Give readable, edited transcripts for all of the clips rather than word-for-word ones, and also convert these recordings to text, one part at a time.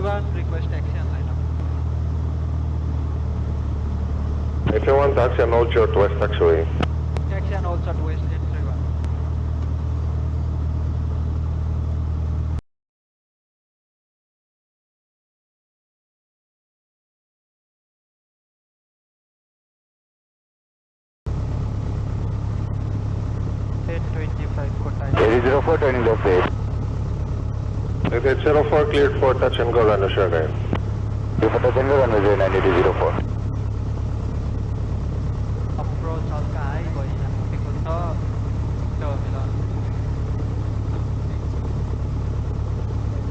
831, request taxi and line up. 831, taxi and hold short west taxiway. Taxi and hold short west 831. Eighty 04 turning left base. 8804 cleared for touch and go runner share 9. You for touch and go runner 9804. Approach हल्का high भइराखेको छ terminal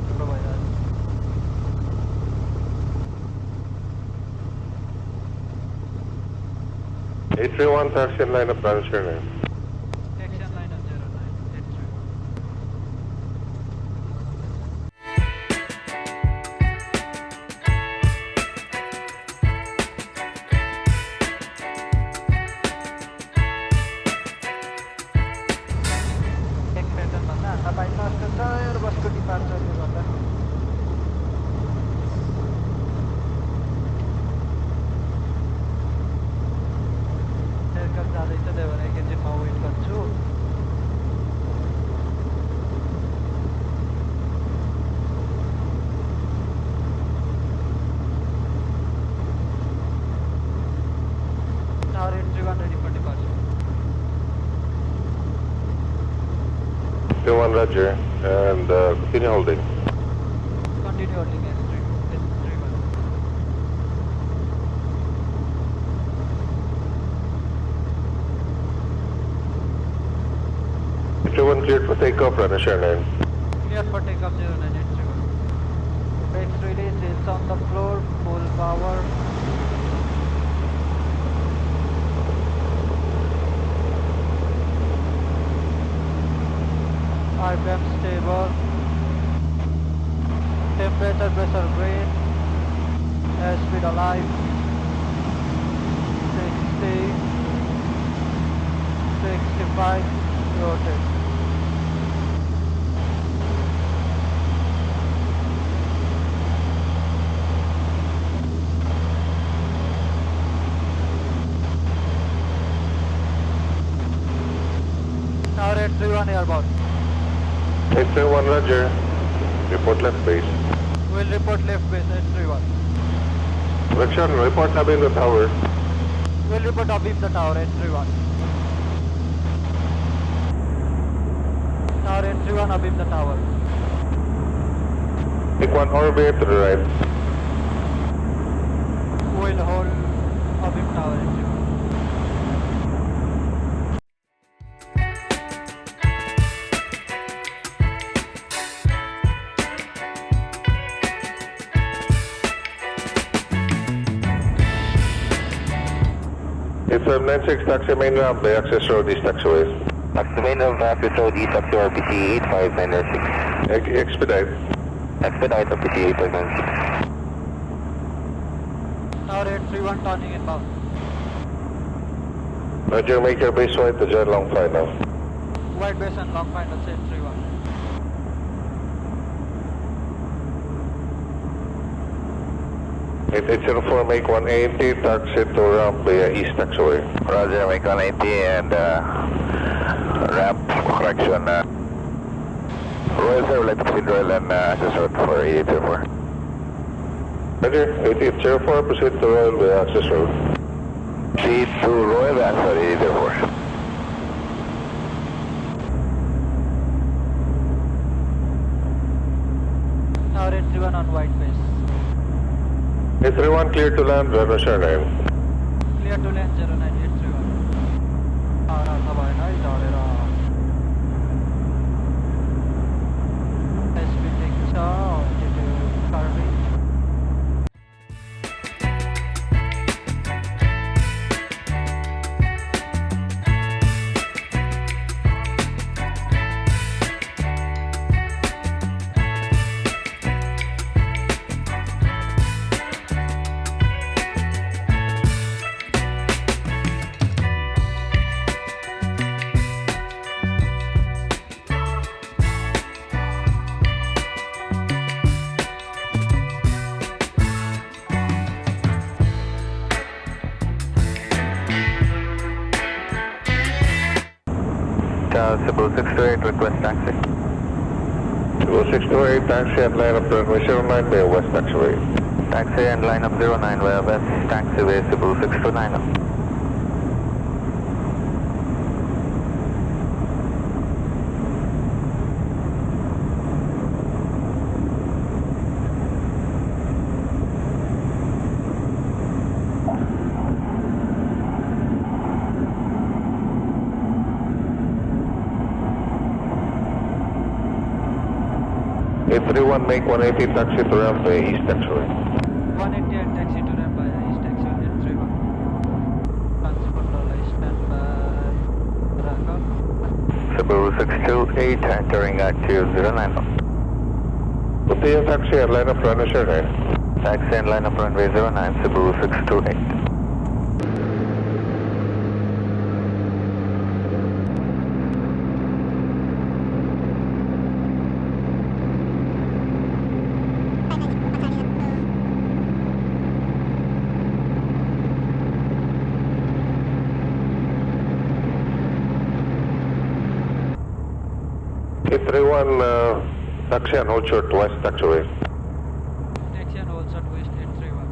राम्रो भइरहेछ 831, taxi and line up runner share 9. taxi and line up 0983. एक pattern भन्दा हाल्दा bike नस्को छ एयरबसको डिपार्चरले गर्दा एयरक्राफ्ट जाँदैछ त्यही भएर एकैछिन म वेट गर्छु Tower 831 ready for departure. 21 Roger, and continue holding. Continue holding S31. 831 cleared for takeoff, runner share 9. Clear for takeoff 0981. Brakes release, is on the floor, full power. RPM stable. Temperature, pressure, green. Airspeed alive. 60. 65. Rotate. Tower 831 airborne. 831 Roger, report left base. We'll report left base 831. Correction, report nabbing the tower. We'll report abeam the tower 831. Tower 831 abeam the tower. Take 1 orbit to the right. We'll hold abeam tower 831. It's 796 taxi main ramp, the access road is taxiways. Taxi main of access road east up to RPC 85906. Expedite. Expedite RPC 85906. Tower 831 turning inbound. Roger, make your base wide to join long final. Wide base and long final 831. Eight 804, make 180, taxi to ramp via east taxiway. Roger, make 180 and ramp correction. Royhle sir, would like to proceed Royhle and access road for 8804. Roger, 8804, proceed to Royhle via access road. Proceed to Royhle and for 8804. Tower 831 on wide base. 831 clear to land, runner share 9. Clear to land 0981. हाल्न भएन है झरेर SP ठिक छ altitude कर्भिङ 628, request taxi. 628, taxi and line up runway 09 via west taxiway. Taxi and line up 09 via west taxiway, Cebu 629. 831, make 180 taxi to ramp via east taxiway. 180 and taxi to ramp via east taxiway 831. Transponder stand by Raka. Cebu 628, entering at 209. Utiya taxi and line up runway 09. Taxi and line up runway 09, Cebu 628. Taxi and hold short west taxiway. Taxi and hold short west 831.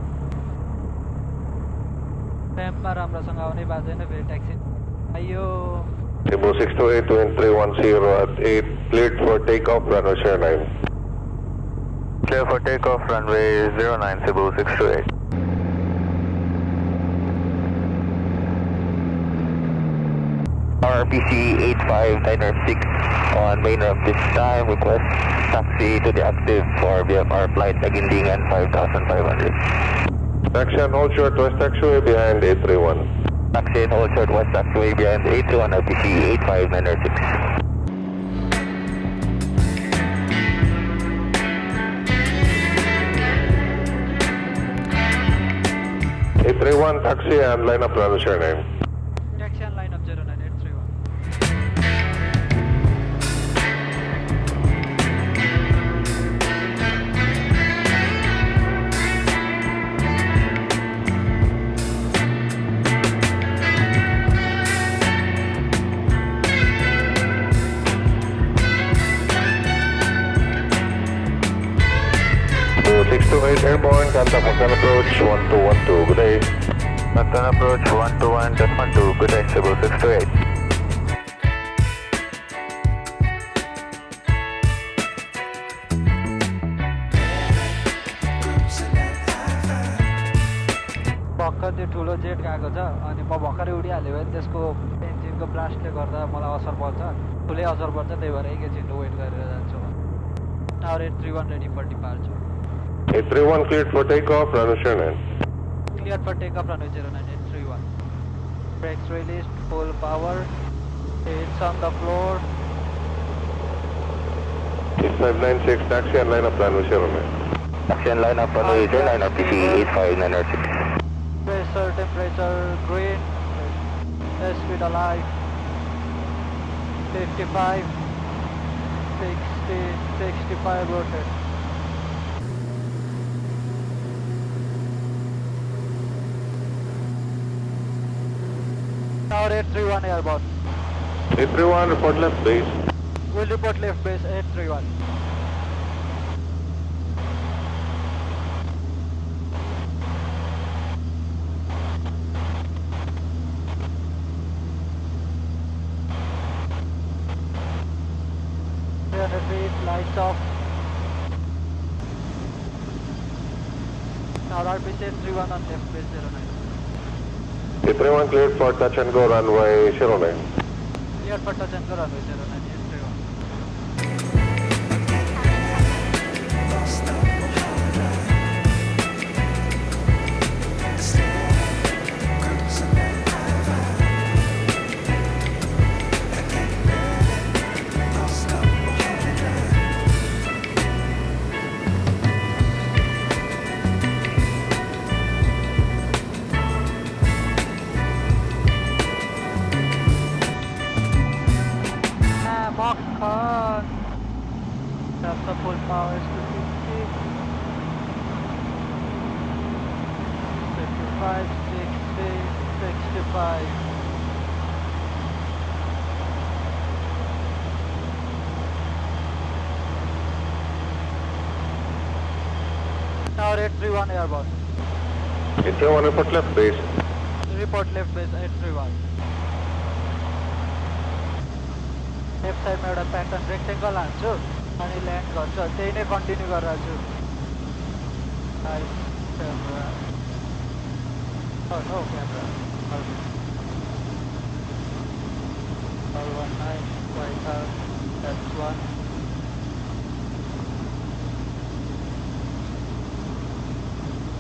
Rampमा राम्रोसँग आउने बाजेन फेरि taxi आइयो. Cebu 628, wind 310 at 8, cleared for takeoff, runway 09. Clear for takeoff, runway 09, Cebu 628. RPC 85906 on main ramp this time, request taxi to the active for VFR flight Nagindingan 5500. Taxi and hold short west taxiway behind 831. Taxi and hold short west taxiway behind 831 RPC 85906. Taxi and line up runway 09. Taxi and line up 09 831. So 628 airborne, contact Mactan approach 1212, good day. Mactan approach 121.12, good day, Cebu 628. भर्खर त्यो ठुलो jet गएको छ अनि म भर्खरै उडिहाल्यो भने त्यसको इन्जिनको ब्लास्टले गर्दा मलाई असर पर्छ, ठुलै असर पर्छ, त्यही भएर एकैछिन वेट गरेर जान्छु म. Tower 831 ready for departure. 831 cleared for takeoff, runway 09. Cleared for takeoff runway 09 831. Brakes released, full power. It's on the floor. 8596, taxi and line up runway 09. Taxi and line up runway 09, RPC 85906. Pressure, temperature, green. Speed alive. 55, 60, 65, rotate. Tower 831 airborne. 831, report left base. We'll report left base 831. Lights off. Now RPC 831 on left base 09. 831 cleared for touch and go runway 09. Cleared for touch and go runway 09 831. That's the full power is 250. 55, 60, 65. Tower 831 Airbus. 831 report left base. Report left base 831. Left साइडमा एउटा pattern rectangle हान्छु अनि land गर्छु त्यही नै continue गरिरहेको छु no camera 19 that's one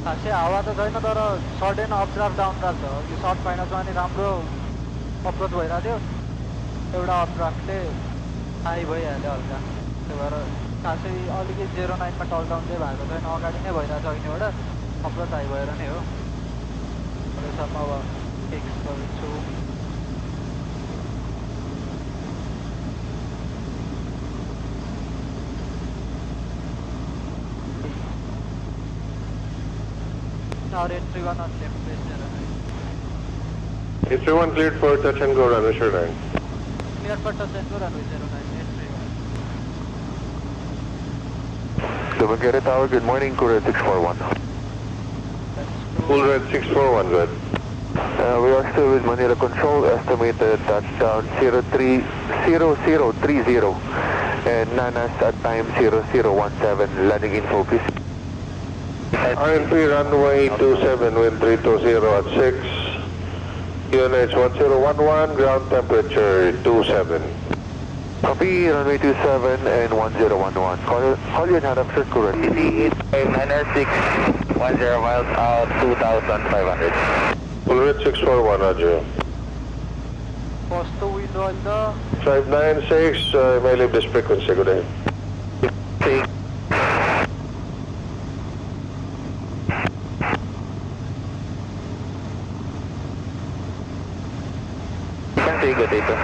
खासै हावा त छैन तर सडन अपड्राफ्ट डाउनड्राफ्ट हो कि सर्ट पाइन छ अनि राम्रो अप्रोच भइरहेको थियो एउटा अपड्राफ्टले हाई भइहाल्यो हल्का त्यही भएर खासै अलिकति 09मा टल डाउन चाहिँ भएको छैन अगाडि नै भइरहेको छ अघिबाट अप्रोच हाई भएर नै हो अहिलेसम्म अब फिक्स गर्छु Tower 831 on left base 09 831 cleared for touch and go runway 09. Clear for touch and go runway 09 831 Dumagere Tower, good morning, Courier 641. Full red 641, good. We are still with Manila Control, estimated touchdown 03030 and Nanas at time 0017, landing info please. RNP runway 27 wind 320 at 6. UNH 1011, ground temperature 27. Copy, runway 27 and 1011. Call you and head up for Courier. CC 906, 10 miles out, 2,500. Full red 641, roger. Post the window on the 596, I may leave this frequency, good day. See. You can say good day too.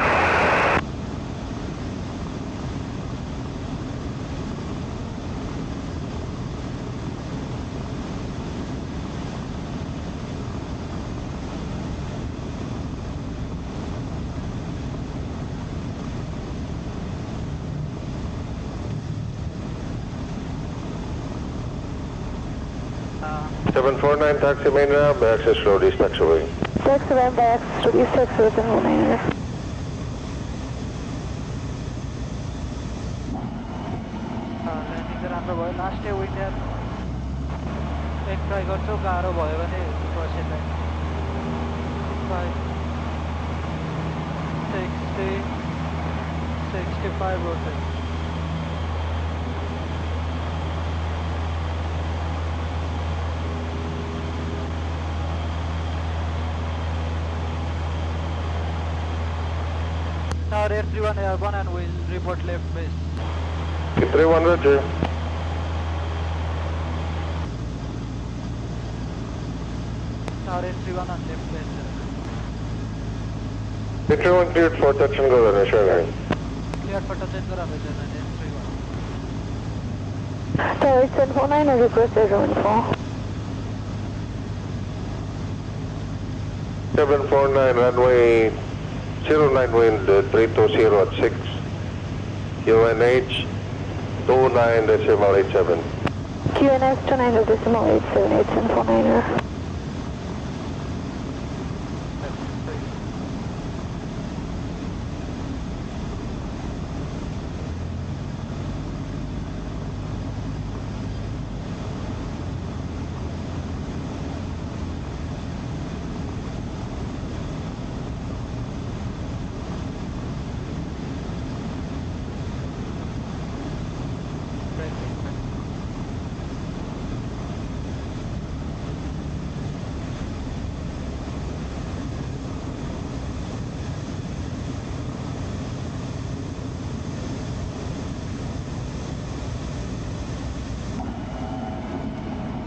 uh, 749 taxi main ramp, access road is taxiway. Taxi ramp by access to East Texas 719. Landing त राम्रो भयो लास्टै विन्डर एक try गर्छु गाह्रो भयो भने पर्सेन्टलाई 65 rotate Tower 831 airborne and we'll report left base 831, roger. Tower 831 on left base 831 cleared for touch and go runway 09. clear for touch and go runway 09 831 Tower 749 and request everyone for 749 runway 09 wind 320 at 6. UNH 29.87. QNS 29.878749.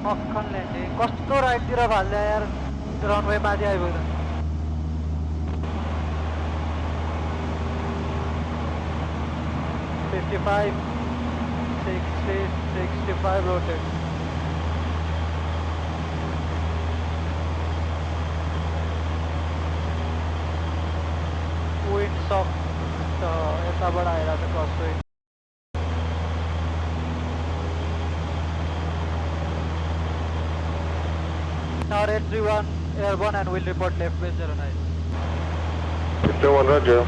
मक्खन landing कस्तो राइटतिर भाल्दा यार runway माथि आइपुग्दा 55 60 65 rotate wind soft यताबाट आइरहेको छ cross wind Tower 831 airborne and will report left base 09. 621, roger.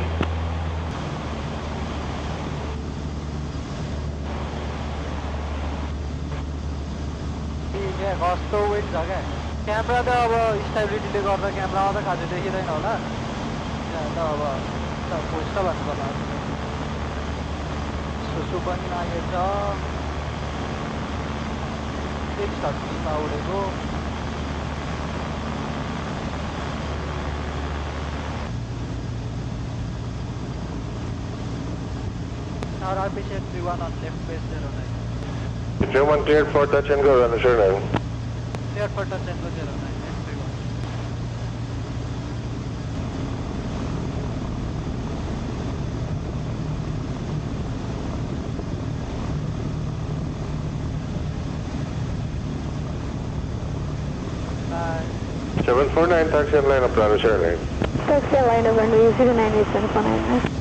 ठीक है कस्तो विन्ड छ क्या क्यामेरा त अब स्टेबिलिटीले गर्दा क्यामेरामा त खासै देखिँदैन होला यहाँ त अब पोस्ट भन्नु पर्ला सुसु पनि लागेछ 630 मा उडेको Tower Aviation 31 on left base 09. 621 cleared for touch and go, runway 09. Clear for touch and go 09, F31. Bye. 749, taxi and line up, runway 09. Taxi line of runway 098749.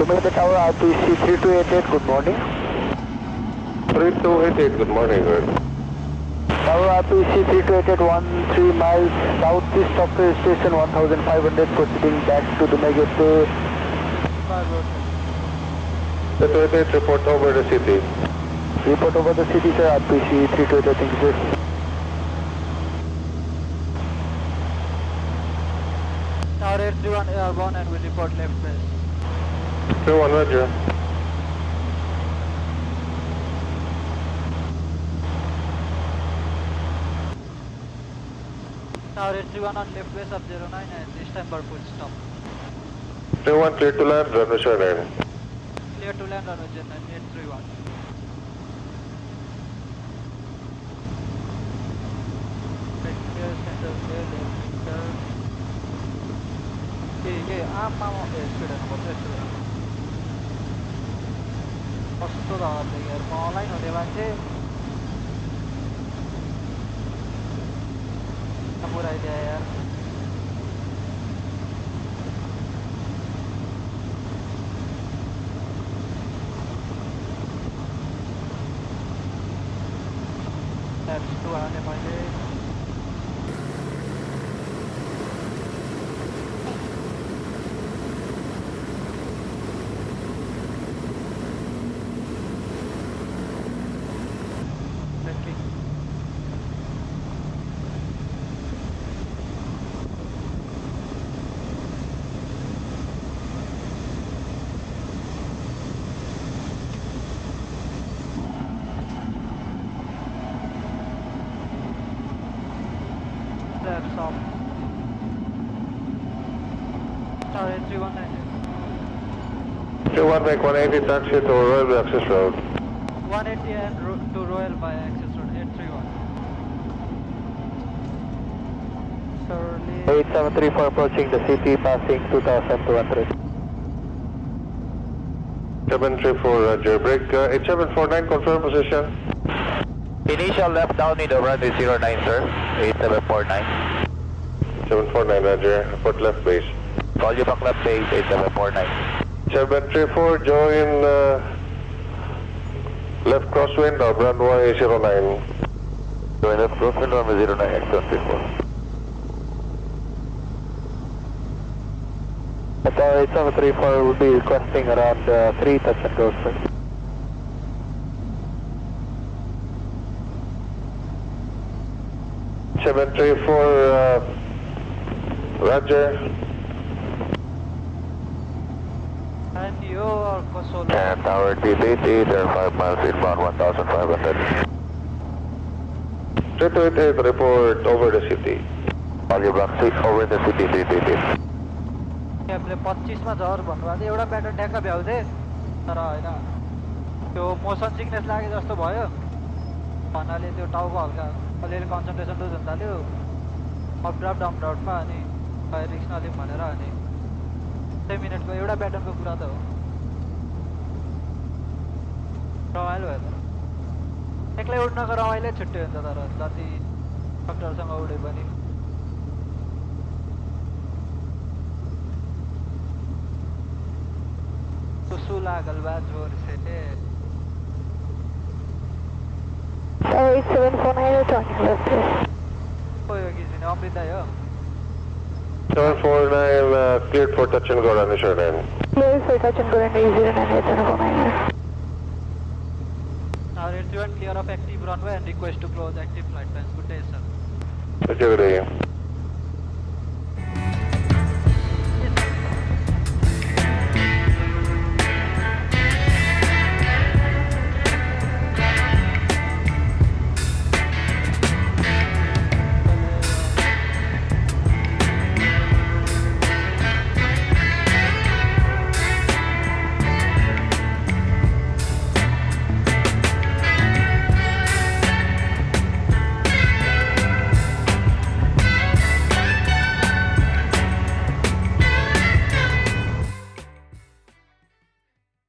Sumit Tower RPC 3288, good morning. 3288, good morning, good. Tower RPC 3288, 13 miles southeast of the station, 1500, proceeding back to the negative. 3288, report over the city. Report over the city, sir, RPC 3288, thank you, sir. Tower 831 airborne and will report left base. 21, roger. Tower 831 on left base of 09 and this time for full stop. 21, clear to land, runway 09. Clear to land on 831. Clear center clear left center. के आमा speed हेर्नुपर्छ speed कस्तो धरले यार मलाई हुने मान्छे पुऱ्याइदियो यार F2 हाने मैले off. Tower 831 21, make 180, taxi to Royhle access road. 180 and to Royhle by access road 831. Surely 8734 approaching the city, passing 2200. 734, roger. Break 8749, confirm position. Initial left down in the runway 09, sir. 8749. 749, roger. Report left base. Call you back left base 8749. 734, join left crosswind of runway 09. Join left crosswind runway 09, X134. Tower 8734 will be requesting around 3 touch and go, sir. Seven three four, roger. and you are solo. And Tower 888, they're 5 miles inbound, 1500. 3288, report over the city. Call you back 6 over the city 388. क्याबले 25 मा झर भन्नुभएको थियो एउटा pattern ठ्याक्क भ्याउँथे तर होइन त्यो motion sickness लागे जस्तो भयो भन्नाले त्यो टाउको हल्का अलिअलि कन्सन्ट्रेसन लुज हुन थाल्यो अप ड्राफ्ट डाउन ड्राफ्टमा अनि रिक्स नलिउँ भनेर अनि 6 मिनटको एउटा प्याटर्नको कुरा त हो रमाइलो भयो तर एक्लै उड्नको रमाइलो छुट्टै हुन्छ तर जति डक्टरसँग उडे पनि सुसु लागल बा जोर से Tower 8749 turning left, yes. हो यो किसिने अमृत दाई हो 749 cleared for touch and go runway 09. Clear for touch and go runway 098749. Tower 81 clear of active runway and request to close active flight plans. Good day, sir. Good day.